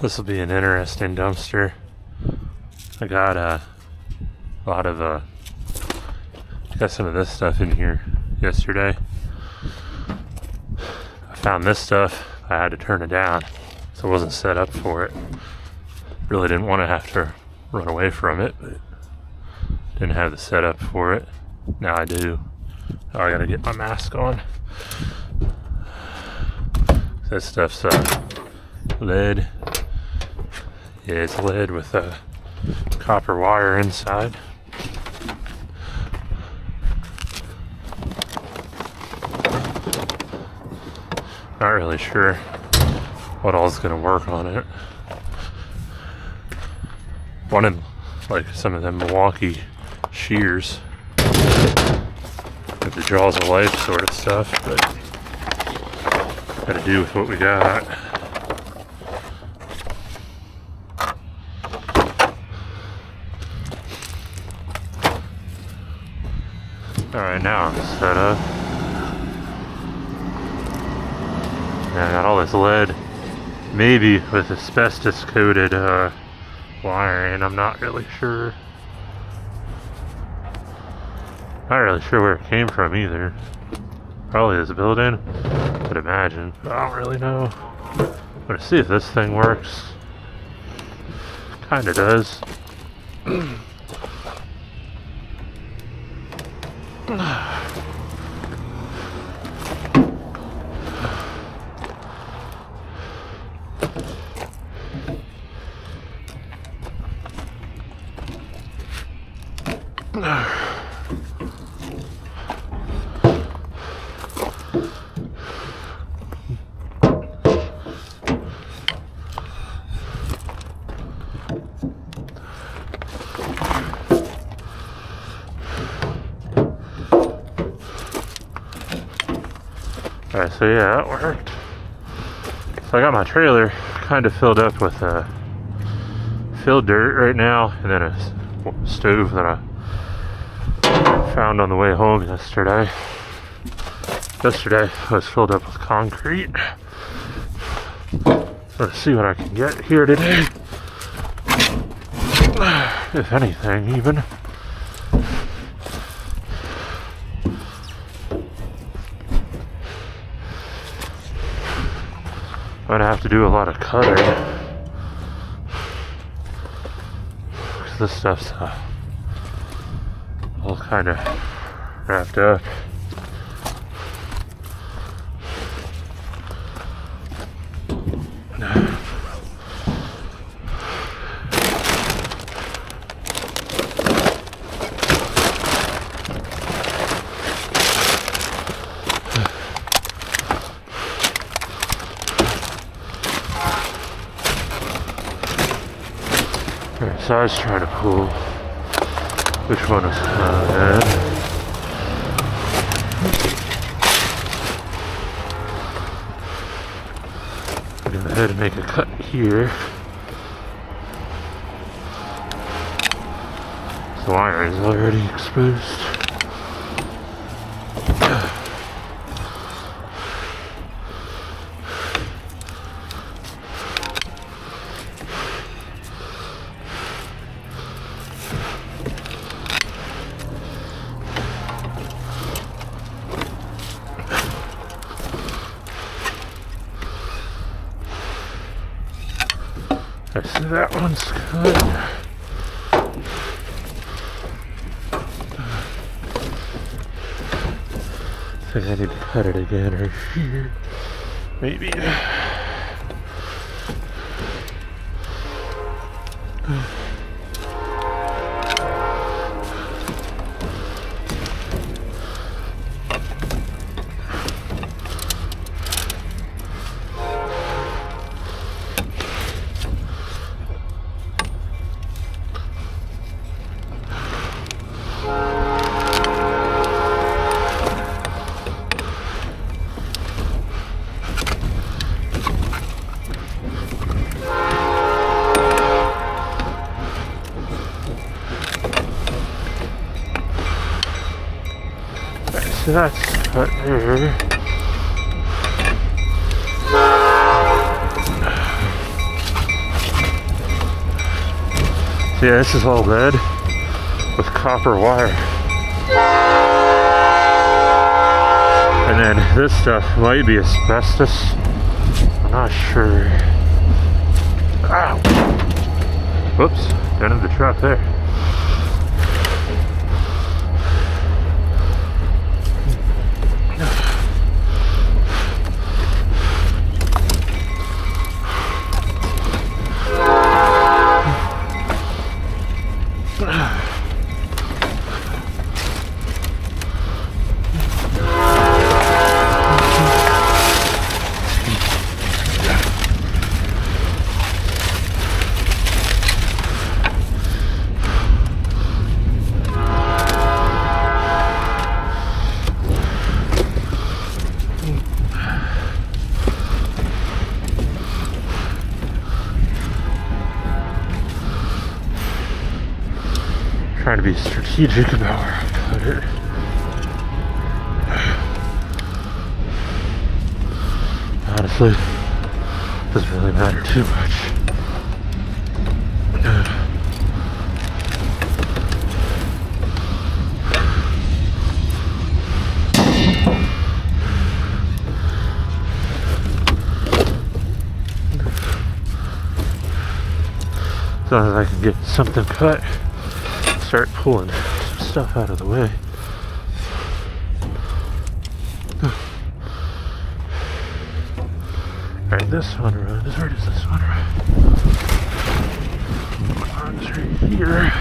This will be an interesting dumpster. I got a lot of got some of this stuff in here yesterday. I found this stuff. I had to turn it down, so I wasn't set up for it. Really didn't want to have to run away from it, but didn't have the setup for it. Now I do. Oh, I gotta get my mask on. This stuff's lead. Yeah, it's lead with a copper wire inside. Not really sure what all's gonna work on it. Wanted like some of them Milwaukee shears with the jaws of life sort of stuff, but gotta do with what we got. Alright, now I'm set up. Yeah, I got all this lead, maybe with asbestos coated wiring. I'm not really sure. Not really sure where it came from either. Probably this building, I'd imagine. But I don't really know. I'm gonna see if this thing works. Kinda does. Alright, so yeah, that worked. So I got my trailer kind of filled up with filled dirt right now, and then a stove that I found on the way home yesterday. Yesterday I was filled up with concrete. Let's see what I can get here today. If anything, even. I'm gonna have to do a lot of cutting. This stuff's all kind of wrapped up. So I was trying to pull which one is bad. I'm gonna go ahead and make a cut here. The wire is already exposed. I see that one's good. I think I need to cut it again right here. Maybe. So that's cut there. So yeah, this is all lead with copper wire. And then this stuff might be asbestos. I'm not sure. Ow! Whoops, down in the trap there. Trying to be strategic about where I put it. Honestly, doesn't really matter too much. As long as I can get something cut, start pulling some stuff out of the way. Alright, this one runs. Where does this one run? Runs right here.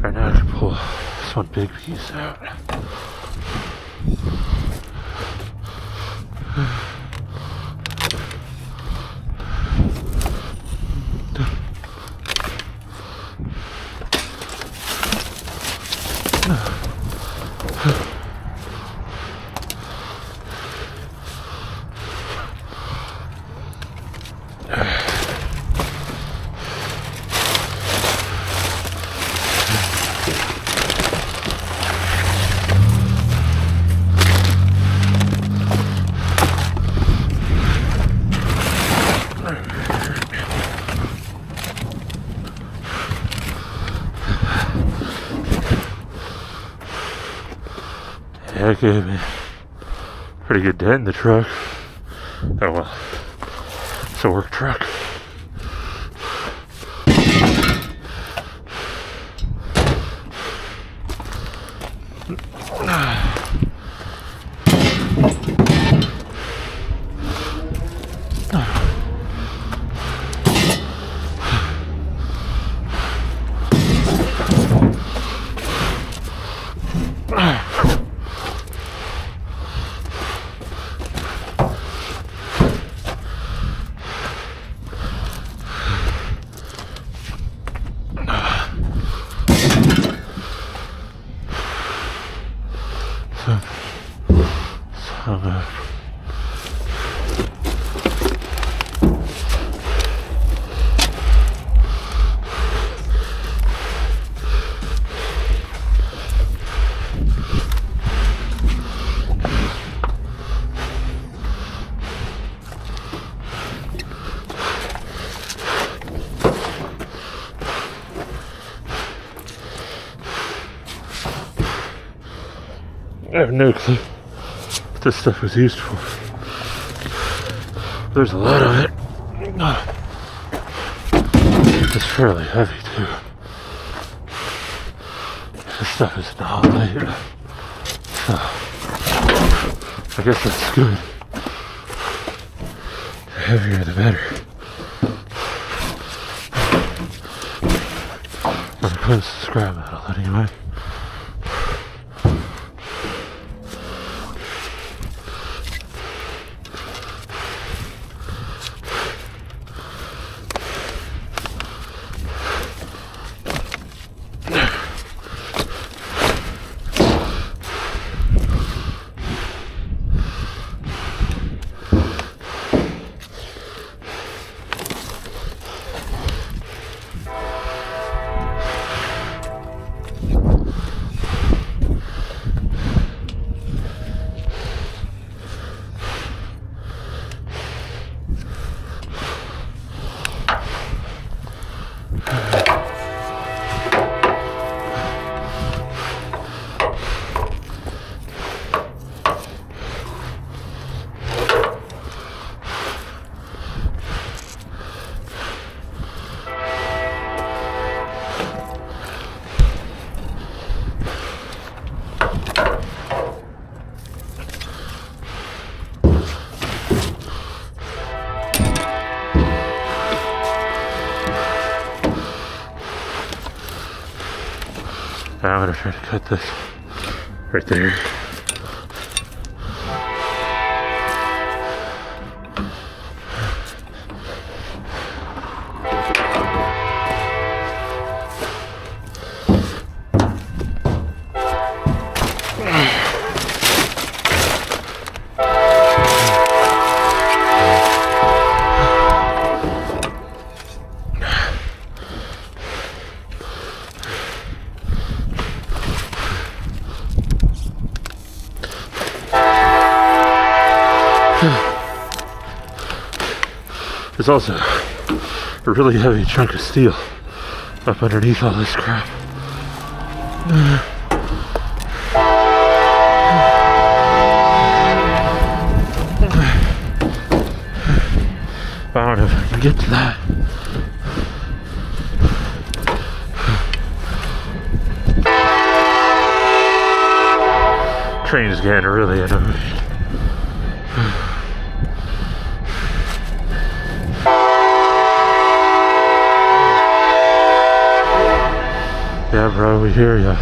Right now I can pull this one big piece out. Yeah, it gave me a pretty good dent in the truck. Oh well, it's a work truck. I have no clue what this stuff was used for. There's a lot of it. It's fairly heavy too. This stuff is not light. So, I guess that's good. The heavier the better. I'm close to scrap metal anyway. I'm gonna try to cut this right there. There's also a really heavy chunk of steel up underneath all this crap. I don't know if I can get to that. Train's getting really annoying. Yeah, bro, we hear ya.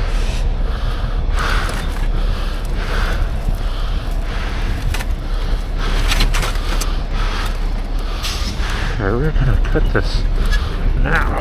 Alright, we're gonna cut this now.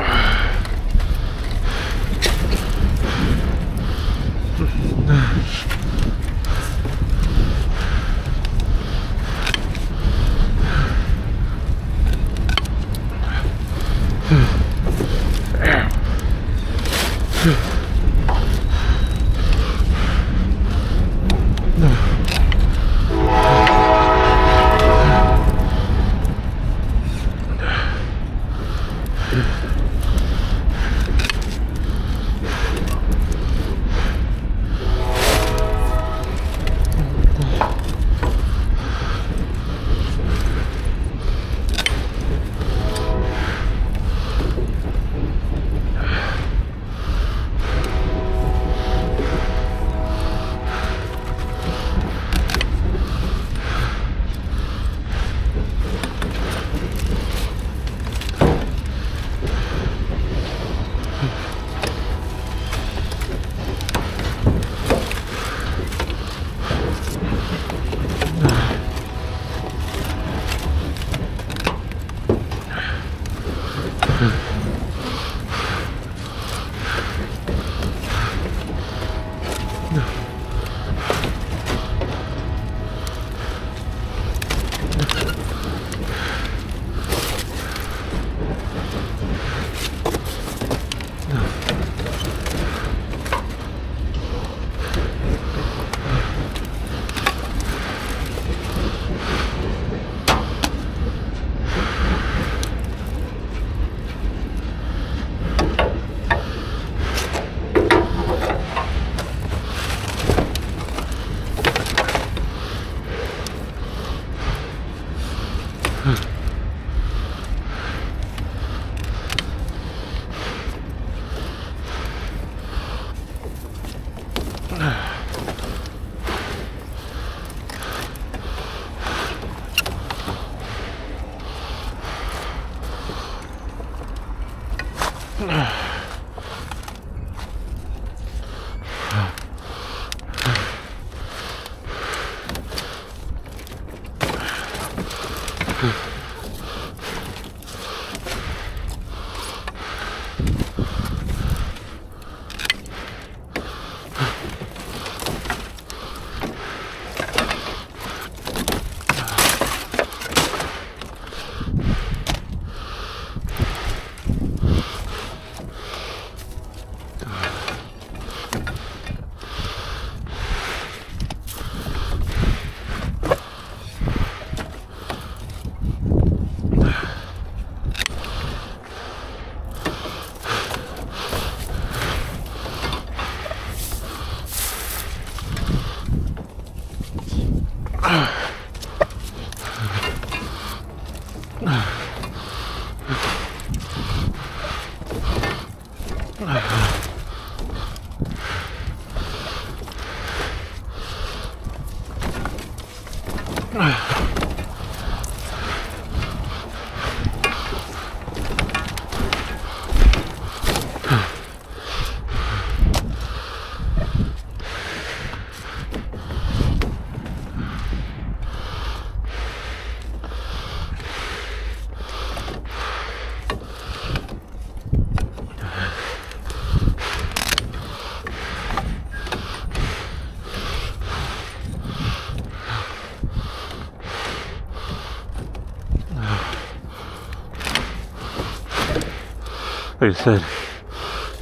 Like I said,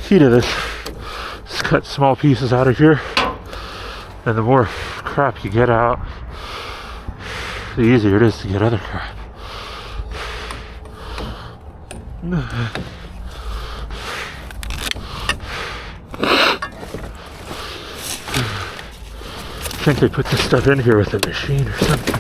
key to this is cut small pieces out of here, and the more crap you get out, the easier it is to get other crap. I think they put this stuff in here with a machine or something.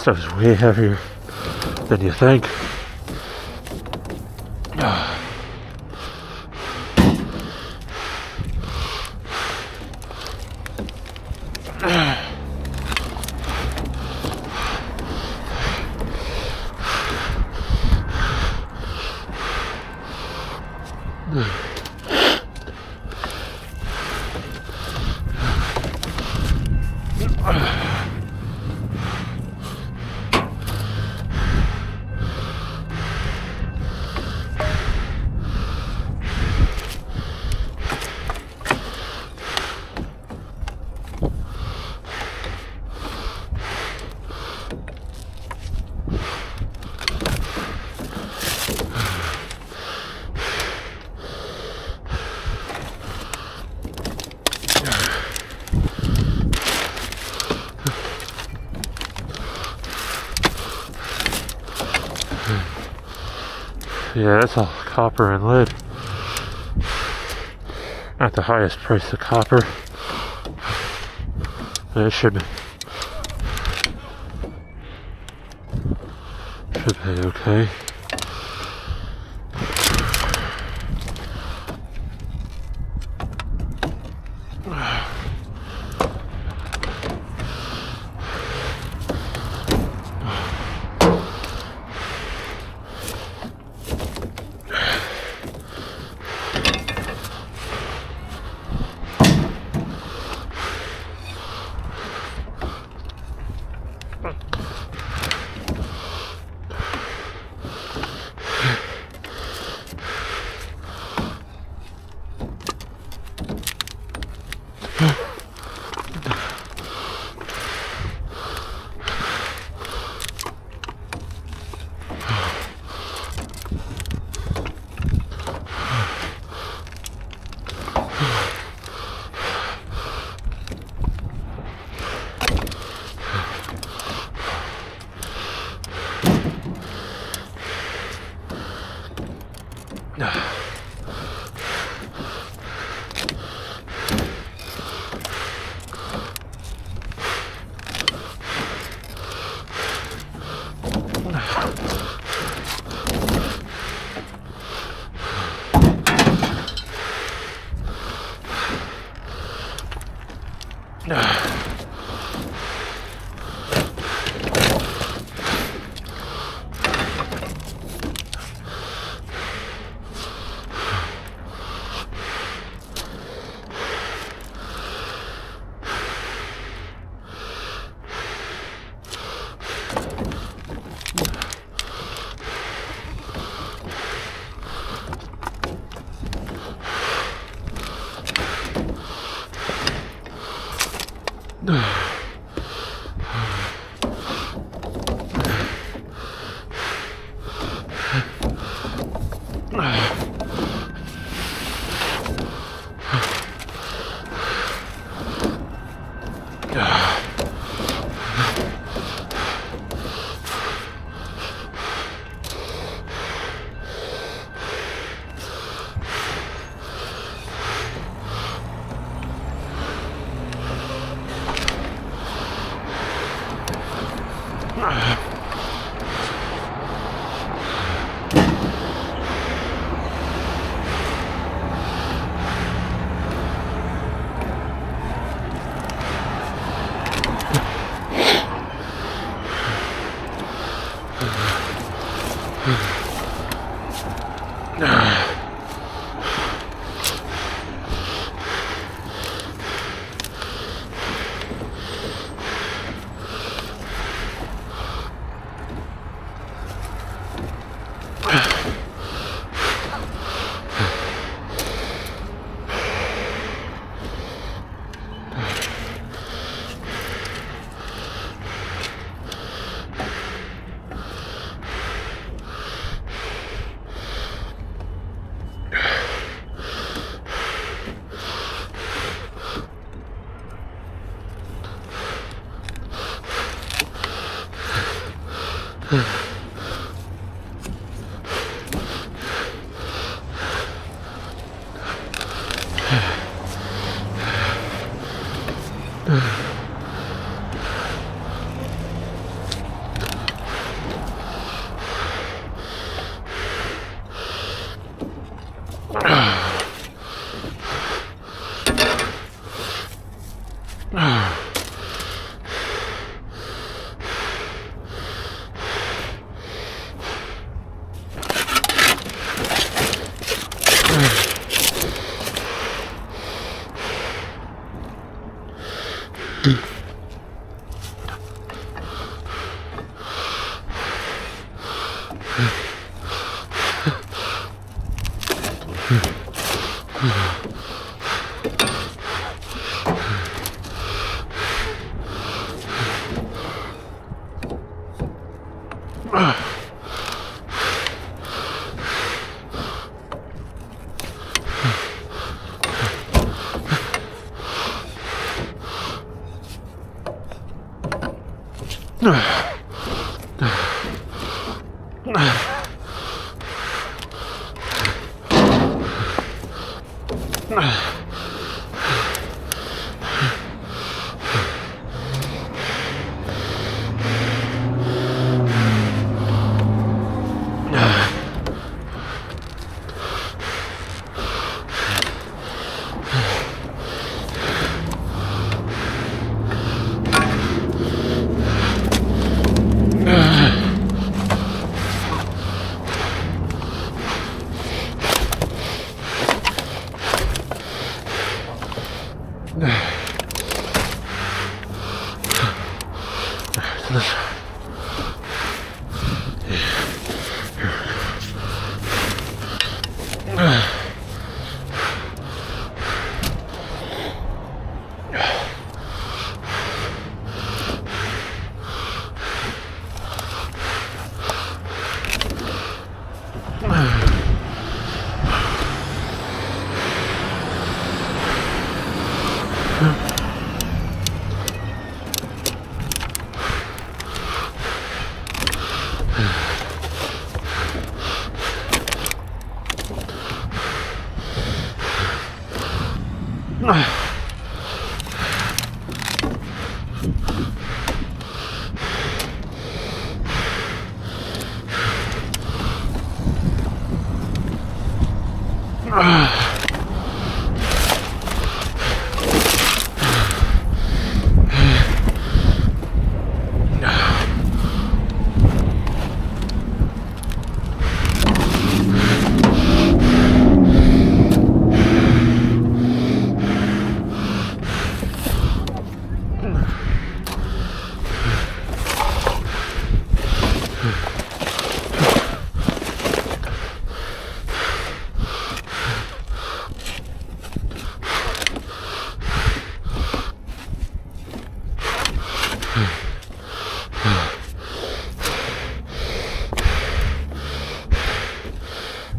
Stuff is way heavier than you think. Yeah, that's all copper and lead. Not the highest price of copper. But it should be okay.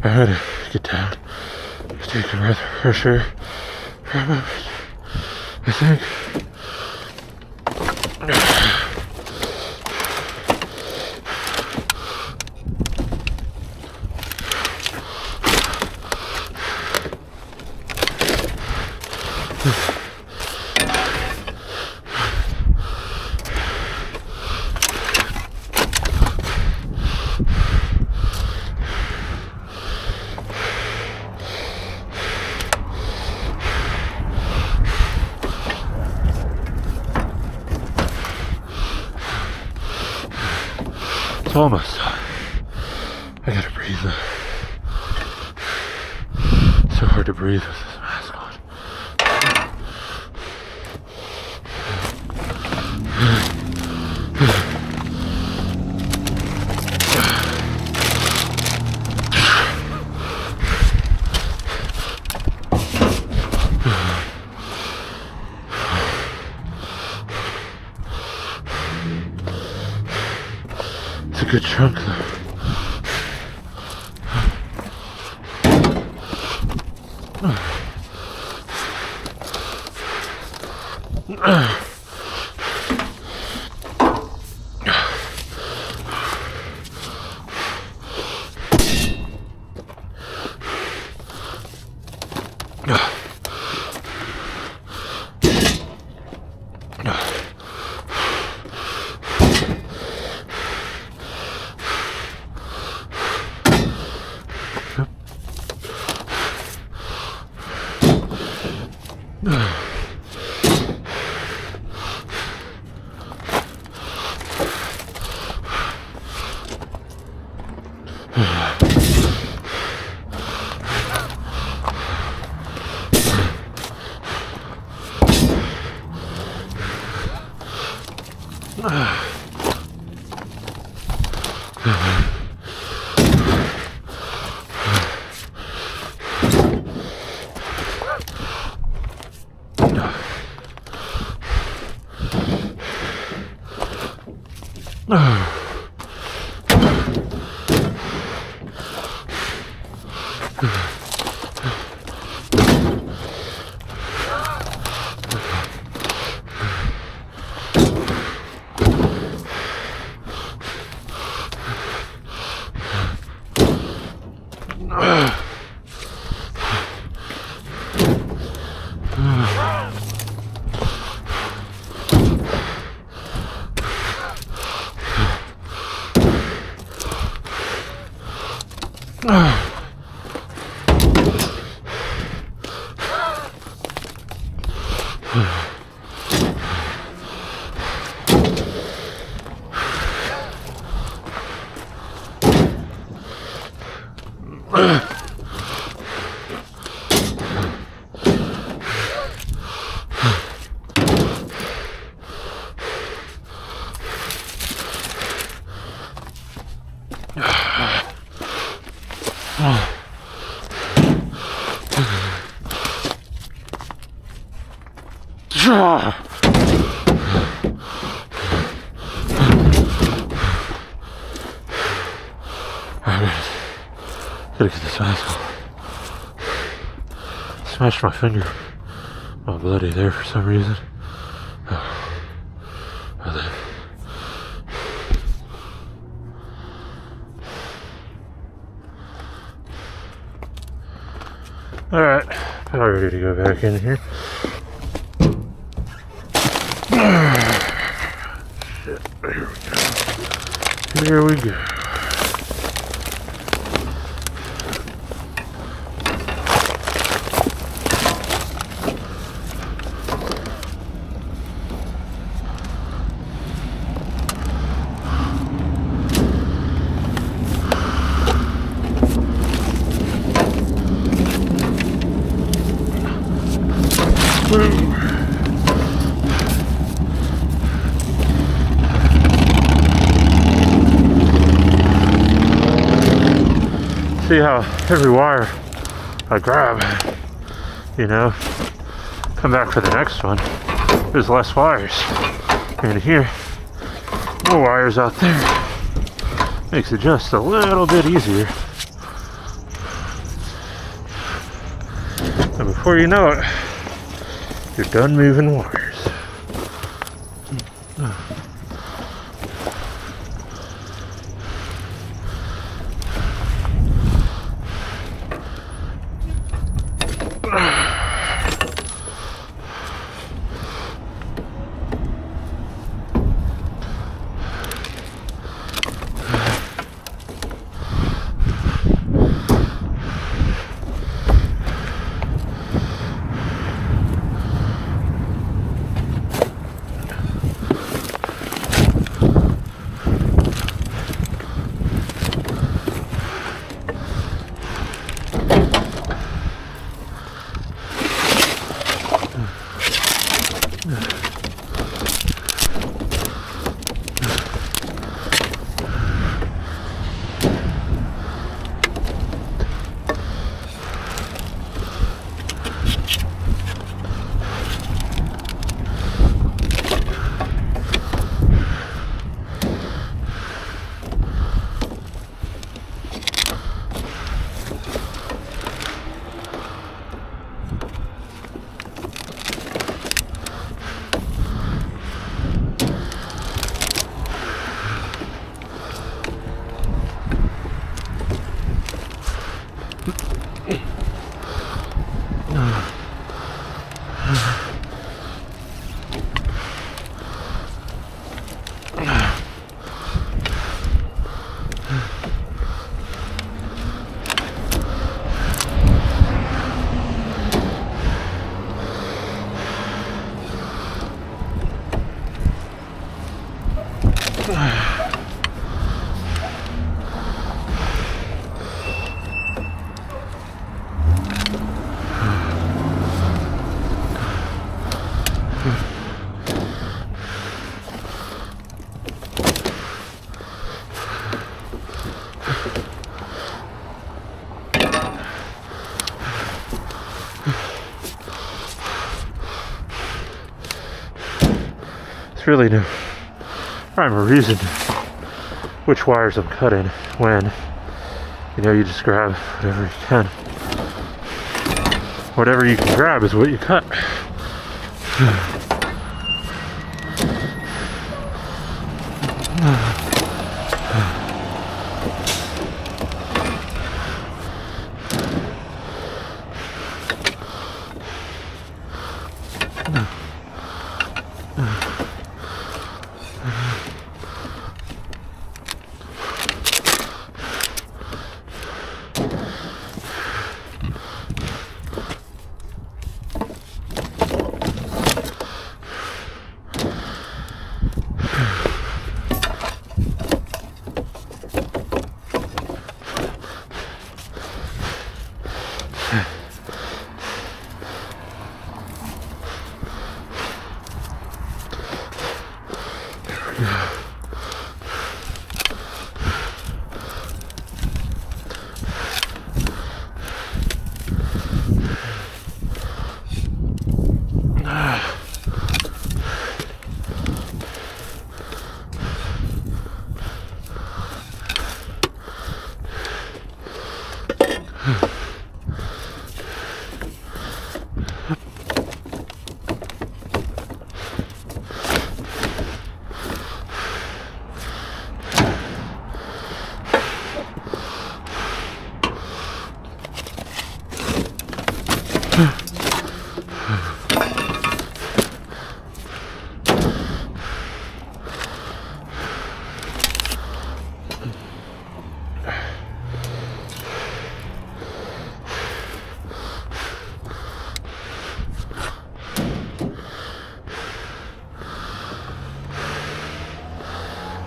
I had to get down, take a breath for sure, for a moment, I think. It's almost done. I gotta breathe. It's so hard to breathe with this mask on. It's a good chunk though. Gotta get this mask off. Smashed my finger. Oh, bloody there for some reason. Alright, now we're ready to go back in here. Shit, here we go. See how every wire I grab, you know, come back for the next one, there's less wires. And here, more wires out there. Makes it just a little bit easier. And before you know it, you're done moving wires. It's really no rhyme or reason which wires I'm cutting when, you know, you just grab whatever you can. Whatever you can grab is what you cut.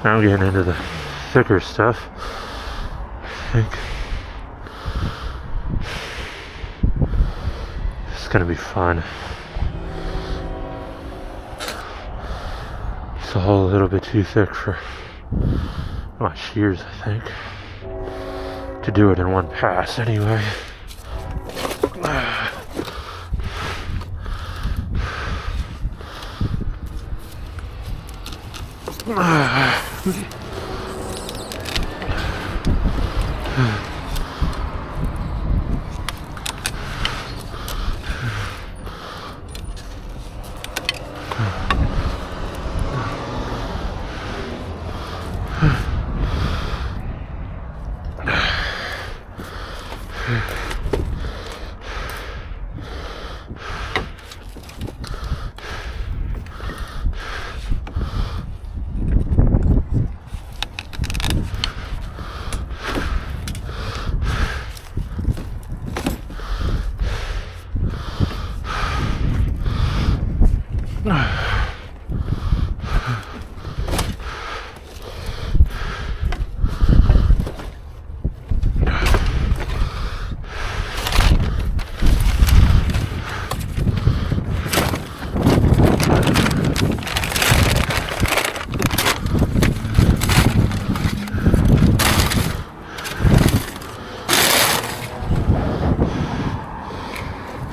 Now I'm getting into the thicker stuff, I think. It's gonna be fun. It's a whole little bit too thick for my shears, I think, to do it in one pass anyway.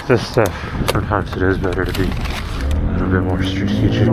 This stuff, sometimes it is better to be a little bit more strategic.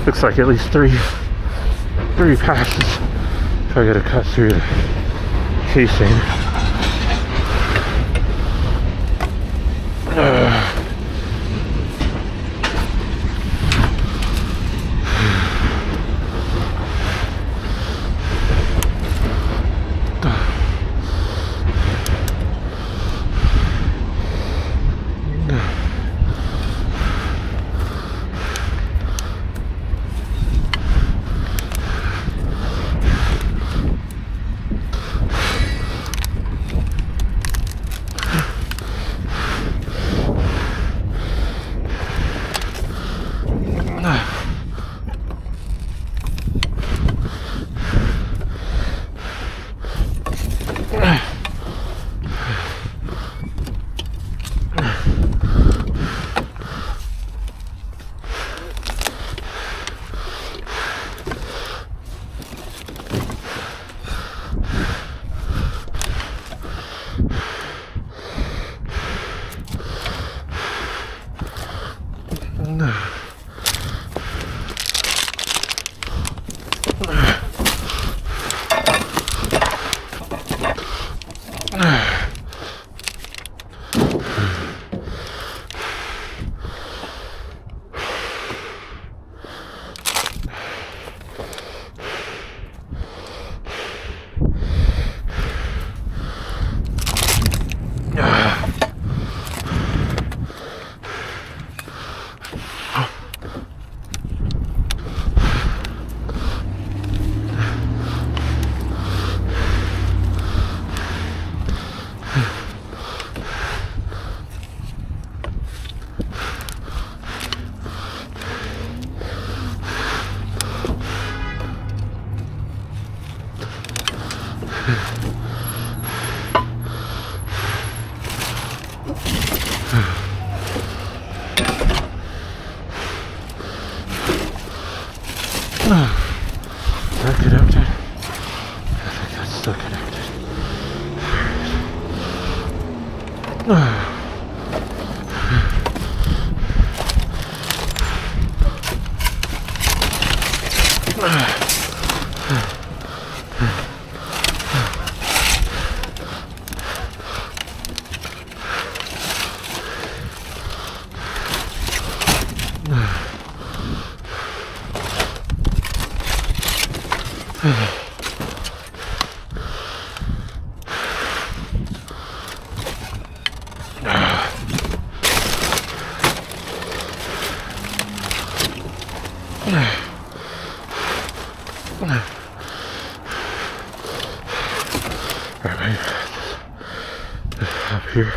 Looks like at least three passes if I gotta cut through the casing. Is that connected? I think that's still connected. Alright, up here.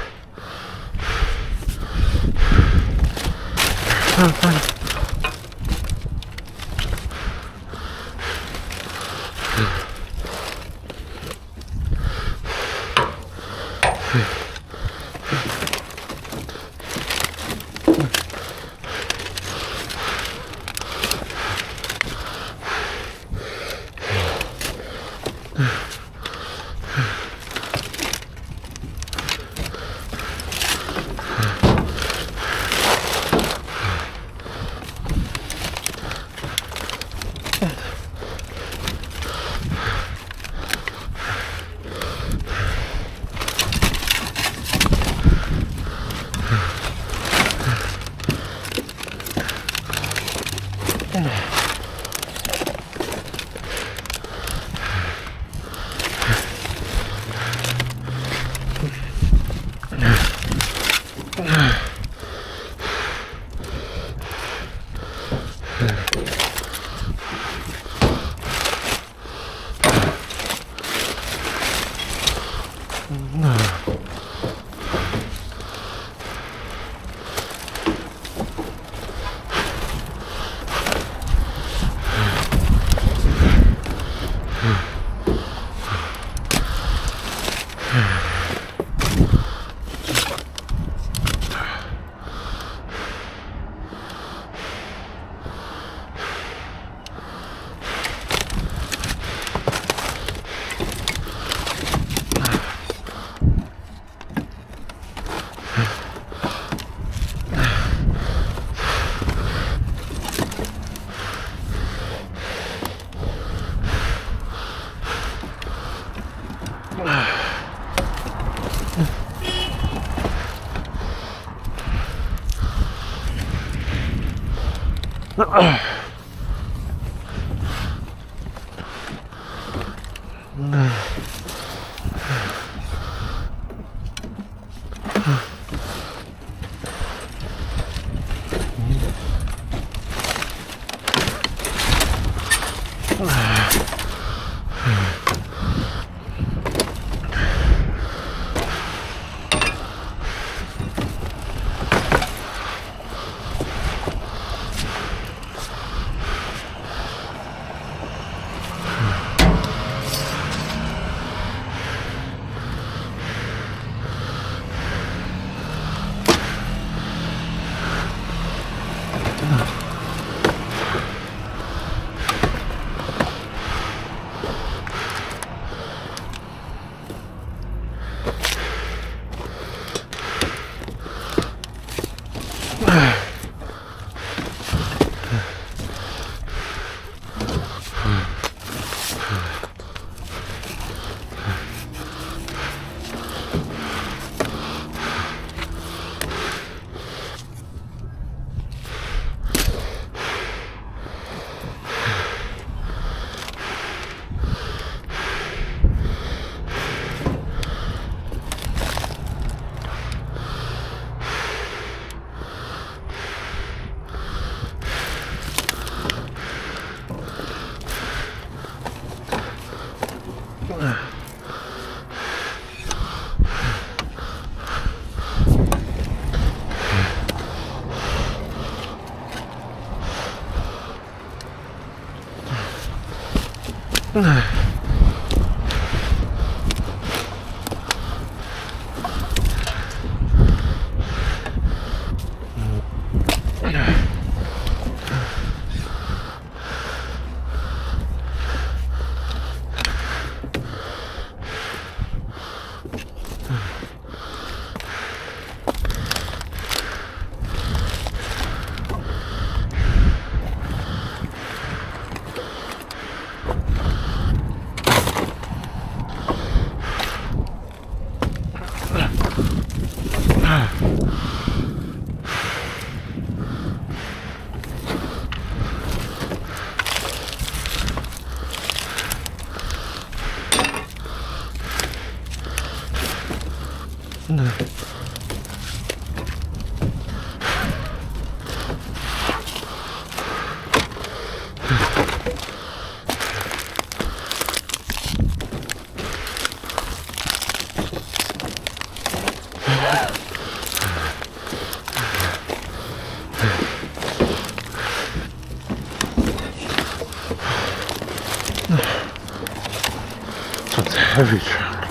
That's a heavy truck.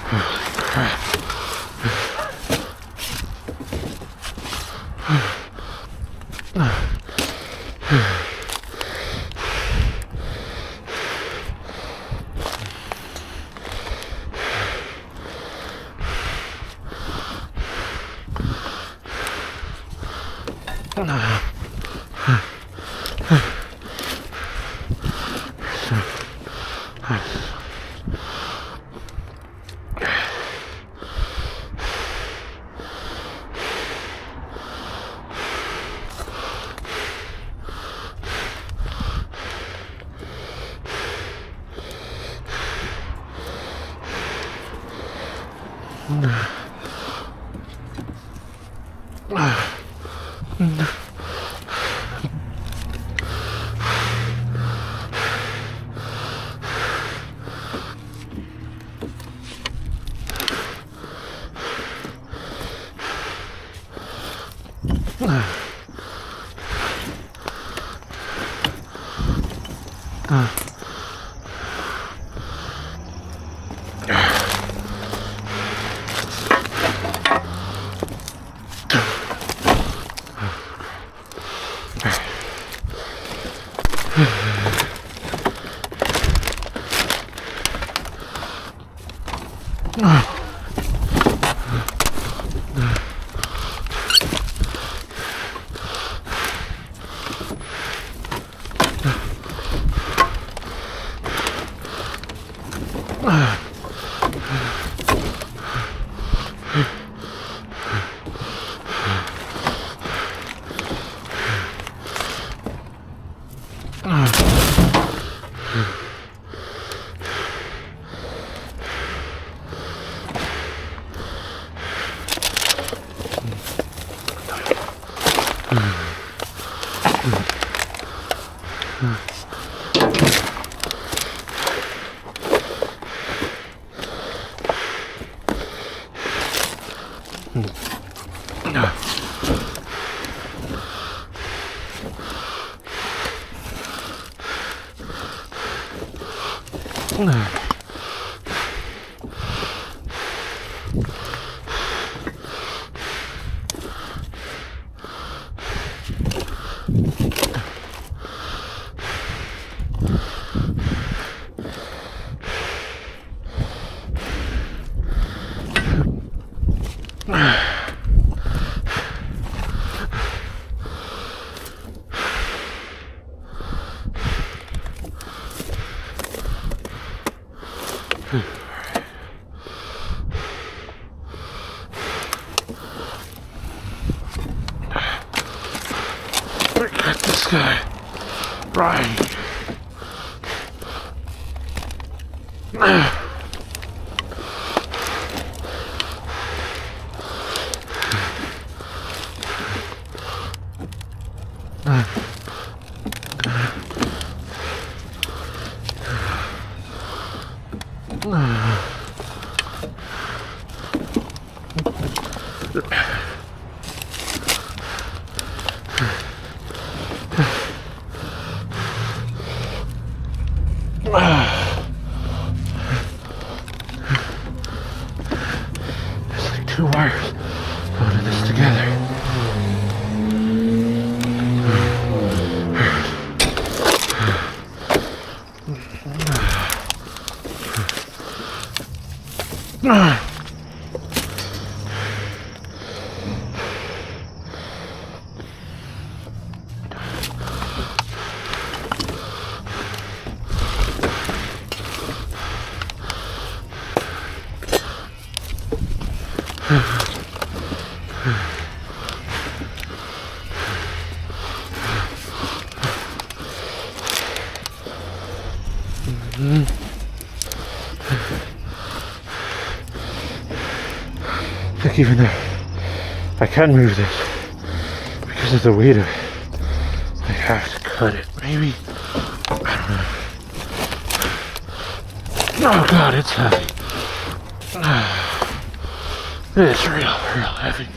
Holy crap. Look at this guy. Right. Ah. like even though I can move this, because of the weight of it, I have to cut it. Maybe, I don't know. Oh God, it's heavy. It's real heavy.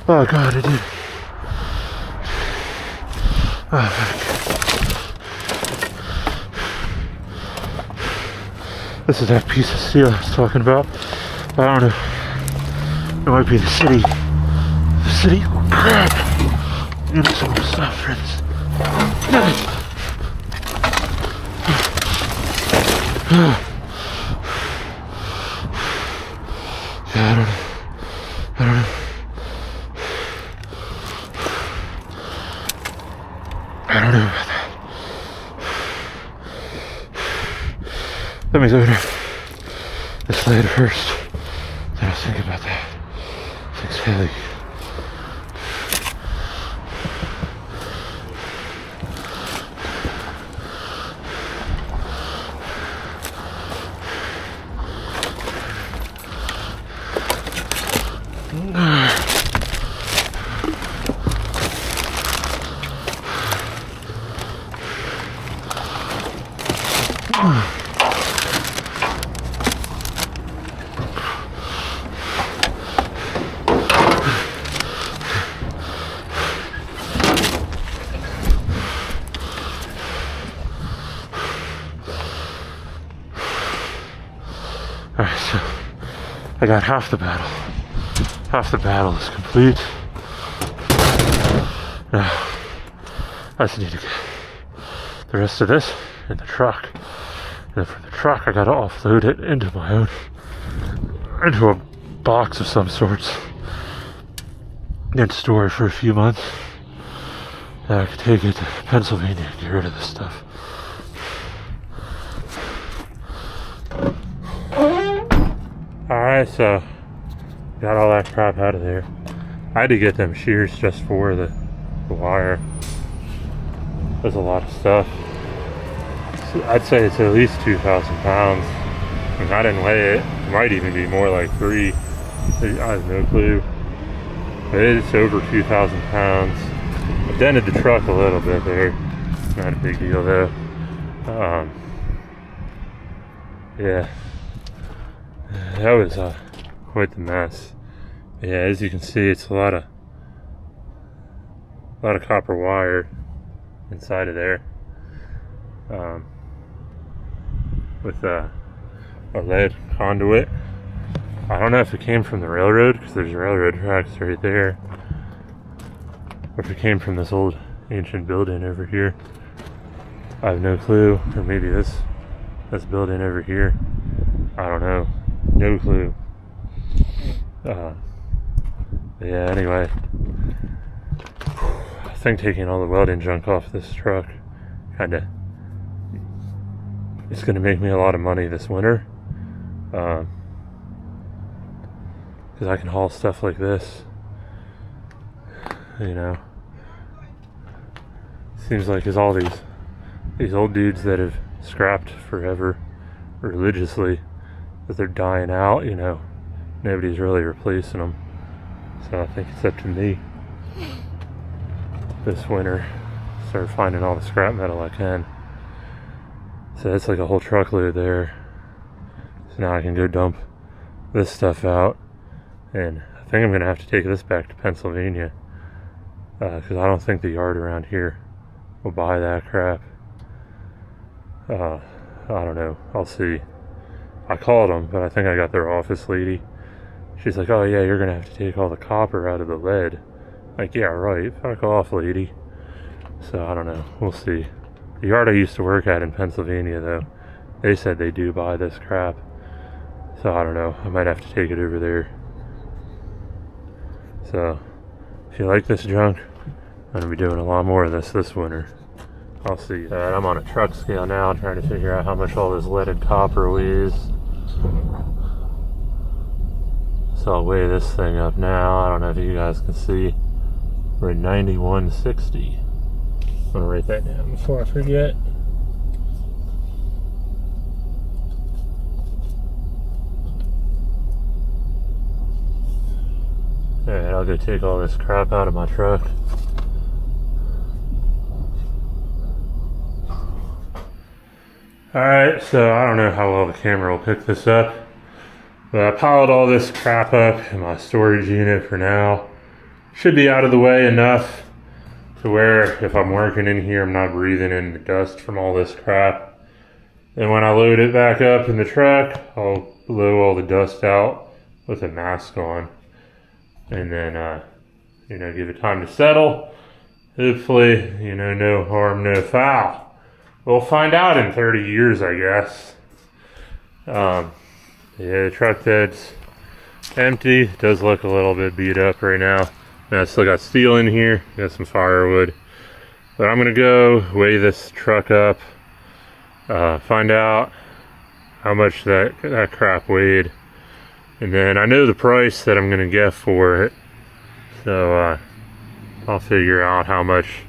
Oh god, I did. Oh fuck. This is that piece of steel I was talking about. I don't know. It might be the city. The city? Oh crap! You need some more stuff, friends. Yeah, I don't know. I don't know about that. Let me go to this later first. Then I'll think about that. Thanks, Haley. Alright, so I got half the battle. Half the battle is complete. Now, I just need to get the rest of this in the truck. And then for the truck, I gotta offload it into a box of some sorts. And store it for a few months. Then I could take it to Pennsylvania and get rid of this stuff. Alright, so got all that crap out of there. I had to get them shears just for the wire. There's a lot of stuff. I'd say it's at least 2,000 pounds. I mean, I didn't weigh it. It might even be more like 3. I have no clue. But it's over 2,000 pounds. I dented the truck a little bit there. Not a big deal though. Yeah. That was quite the mess. Yeah, as you can see, it's a lot of copper wire inside of there, with a lead conduit. I don't know if it came from the railroad, because there's railroad tracks right there, or if it came from this old ancient building over here. I have no clue. Or maybe this building over here. I don't know. No clue. Yeah, anyway. I think taking all the welding junk off this truck kinda, it's gonna make me a lot of money this winter. Because I can haul stuff like this. You know. Seems like it's all these old dudes that have scrapped forever religiously, that they're dying out, you know. Nobody's really replacing them. So I think it's up to me this winter. start finding all the scrap metal I can. So that's like a whole truckload there. So now I can go dump this stuff out, and I think I'm gonna have to take this back to Pennsylvania, because I don't think the yard around here will buy that crap. I don't know, I'll see. I called them, but I think I got their office lady. She's like, oh yeah, you're gonna have to take all the copper out of the lead. Like, yeah, right, fuck off, lady. So I don't know, we'll see. The yard I used to work at in Pennsylvania, though, they said they do buy this crap. So I don't know, I might have to take it over there. So if you like this junk, I'm gonna be doing a lot more of this winter. I'll see. Alright, I'm on a truck scale now, trying to figure out how much all this leaded copper weighs. So I'll weigh this thing up now. I don't know if you guys can see. We're at 9160. I'm gonna write that down before I forget. Alright, I'll go take all this crap out of my truck. Alright, so I don't know how well the camera will pick this up, but I piled all this crap up in my storage unit for now. Should be out of the way enough to where if I'm working in here, I'm not breathing in the dust from all this crap. And when I load it back up in the truck, I'll blow all the dust out with a mask on. And then, give it time to settle. Hopefully, no harm, no foul. We'll find out in 30 years, I guess. Yeah, the truck bed's empty. It does look a little bit beat up right now. And I still got steel in here. Got some firewood. But I'm gonna go weigh this truck up. Find out how much that crap weighed. And then I know the price that I'm gonna get for it. So I'll figure out how much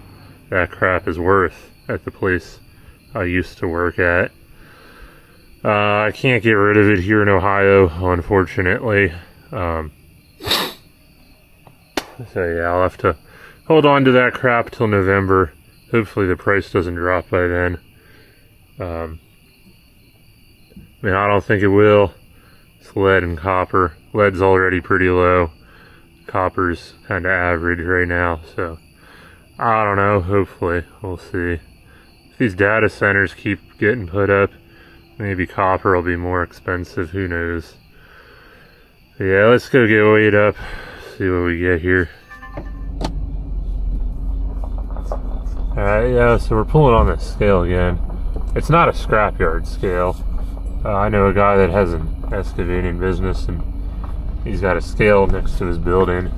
that crap is worth at the place I used to work at. I can't get rid of it here in Ohio, unfortunately. So yeah, I'll have to hold on to that crap till November. Hopefully the price doesn't drop by then. I don't think it will. It's lead and copper. Lead's already pretty low. Copper's kind of average right now, so I don't know. Hopefully, we'll see. If these data centers keep getting put up, maybe copper will be more expensive, who knows. But yeah, let's go get weighed up, see what we get here. Alright, yeah, so we're pulling on this scale again. It's not a scrapyard scale. I know a guy that has an excavating business, and he's got a scale next to his building.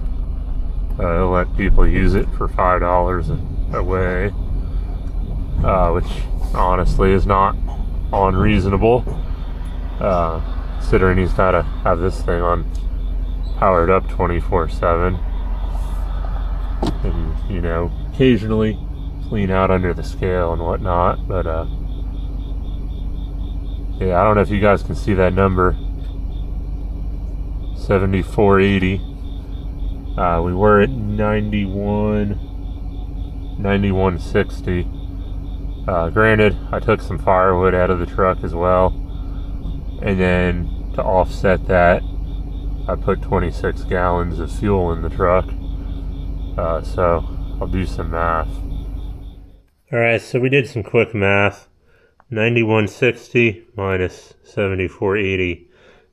He'll let people use it for $5 a weigh. Which honestly is not unreasonable, considering he's got to have this thing on powered up 24/7, and occasionally clean out under the scale and whatnot. But yeah, I don't know if you guys can see that number, 7480. We were at 9160. Granted, I took some firewood out of the truck as well, and then to offset that, I put 26 gallons of fuel in the truck. So I'll do some math. Alright, so we did some quick math. 9160 minus 7480.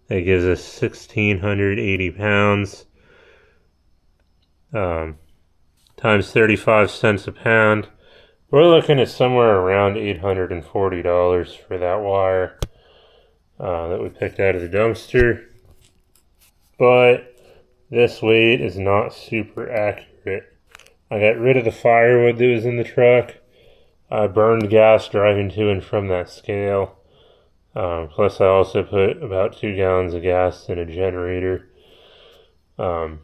That gives us 1,680 pounds. Times 35 cents a pound. We're looking at somewhere around $840 for that wire that we picked out of the dumpster. But this weight is not super accurate. I got rid of the firewood that was in the truck. I burned gas driving to and from that scale. Plus I also put about 2 gallons of gas in a generator. And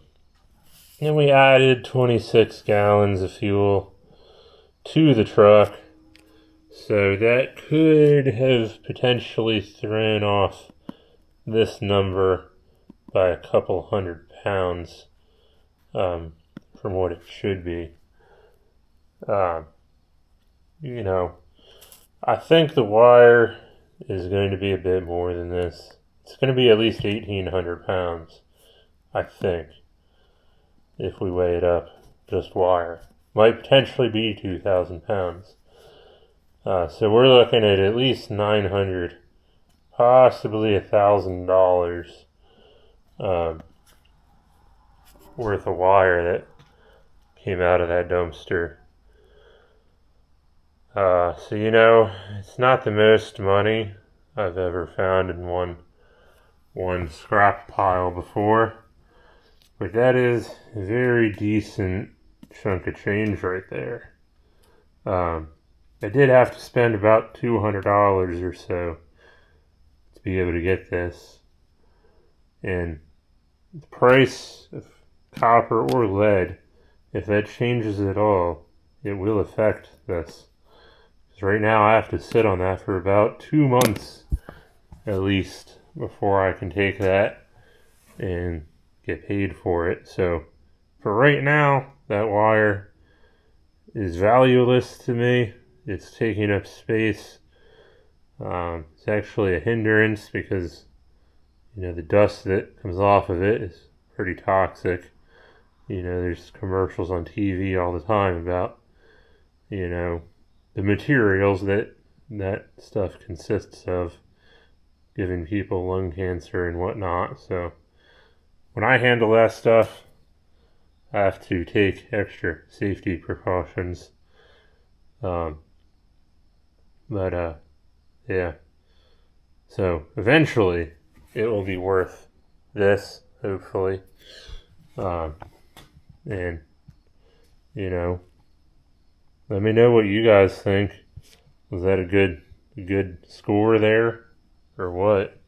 we added 26 gallons of fuel to the truck, so that could have potentially thrown off this number by a couple hundred pounds from what it should be. you know, I think the wire is going to be a bit more than this. It's going to be at least 1,800 pounds, I think, if we weigh it up, just wire. Might potentially be 2,000 pounds. So we're looking at least 900, possibly $1,000 worth of wire that came out of that dumpster. So you know, it's not the most money I've ever found in one scrap pile before, but that is a very decent chunk of change right there. I did have to spend about $200 or so to be able to get this, and the price of copper or lead, if that changes at all, it will affect this. Because right now I have to sit on that for about 2 months at least before I can take that and get paid for it. So for right now, that wire is valueless to me. It's taking up space. It's actually a hindrance because, you know, the dust that comes off of it is pretty toxic. You know, there's commercials on TV all the time about, you know, the materials that stuff consists of, giving people lung cancer and whatnot. So when I handle that stuff, I have to take extra safety precautions. Yeah. So eventually it will be worth this, hopefully. And, you know, let me know what you guys think. Was that a good score there, or what?